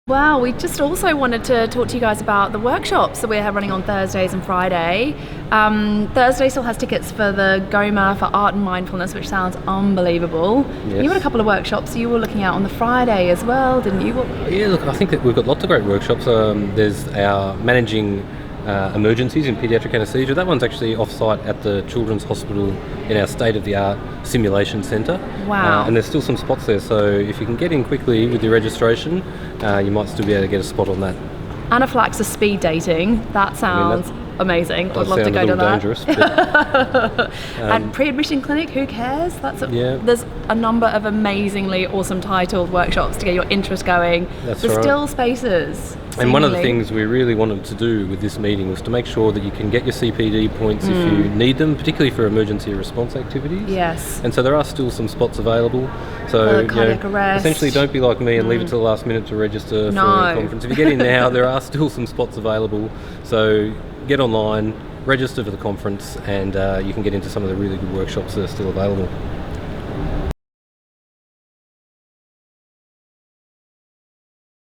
Wow, we just also wanted to talk to you guys about the workshops that we're running on Thursdays and Friday. Thursday still has tickets for the GOMA for Art and Mindfulness, which sounds unbelievable. Yes. You had a couple of workshops you were looking at on the Friday as well, didn't you? Yeah, look, I think that we've got lots of great workshops. There's our managing emergencies in paediatric anaesthesia. That one's actually off-site at the Children's Hospital in our state-of-the-art simulation centre. Wow. And there's still some spots there, so if you can get in quickly with your registration, you might still be able to get a spot on that. Anaphylaxis speed dating, that sounds amazing. I'd love to go to that. Dangerous, but, and pre-admission clinic, who cares? Yeah. There's a number of amazingly awesome titled workshops to get your interest going. That's There's right. still spaces. And one of the seemingly. things we really wanted to do with this meeting was to make sure that you can get your CPD points if you need them, particularly for emergency response activities. Yes. And so there are still some spots available. So cardiac arrest. essentially don't be like me and leave it to the last minute to register for a conference. If you get in now, there are still some spots available. So get online, register for the conference, and you can get into some of the really good workshops that are still available.